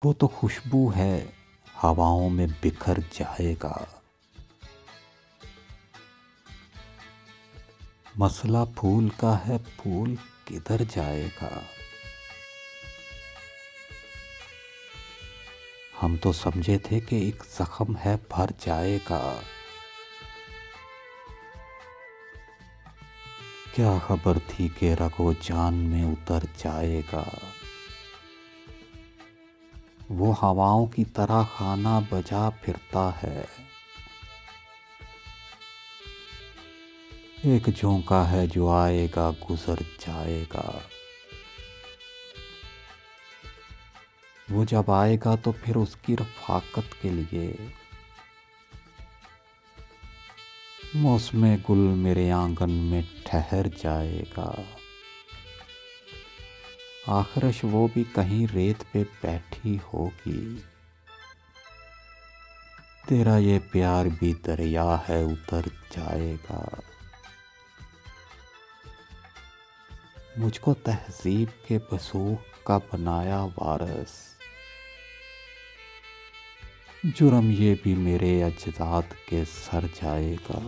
वो तो खुशबू है, हवाओं में बिखर जाएगा। मसला फूल का है, फूल किधर जाएगा। हम तो समझे थे कि एक जख्म है, भर जाएगा। क्या खबर थी कि रगो जान में उतर जाएगा। वो हवाओं की तरह खाना बजा फिरता है। एक झोंका है जो आएगा गुजर जाएगा। वो जब आएगा तो फिर उसकी रफ़ाकत के लिए मौसमे गुल मेरे आंगन में ठहर जाएगा। आखिरश वो भी कहीं रेत पे बैठी होगी। तेरा ये प्यार भी दरिया है, उतर जाएगा। मुझको तहज़ीब के वसूख का बनाया वारस। जुर्म ये भी मेरे अजदाद के सर जाएगा।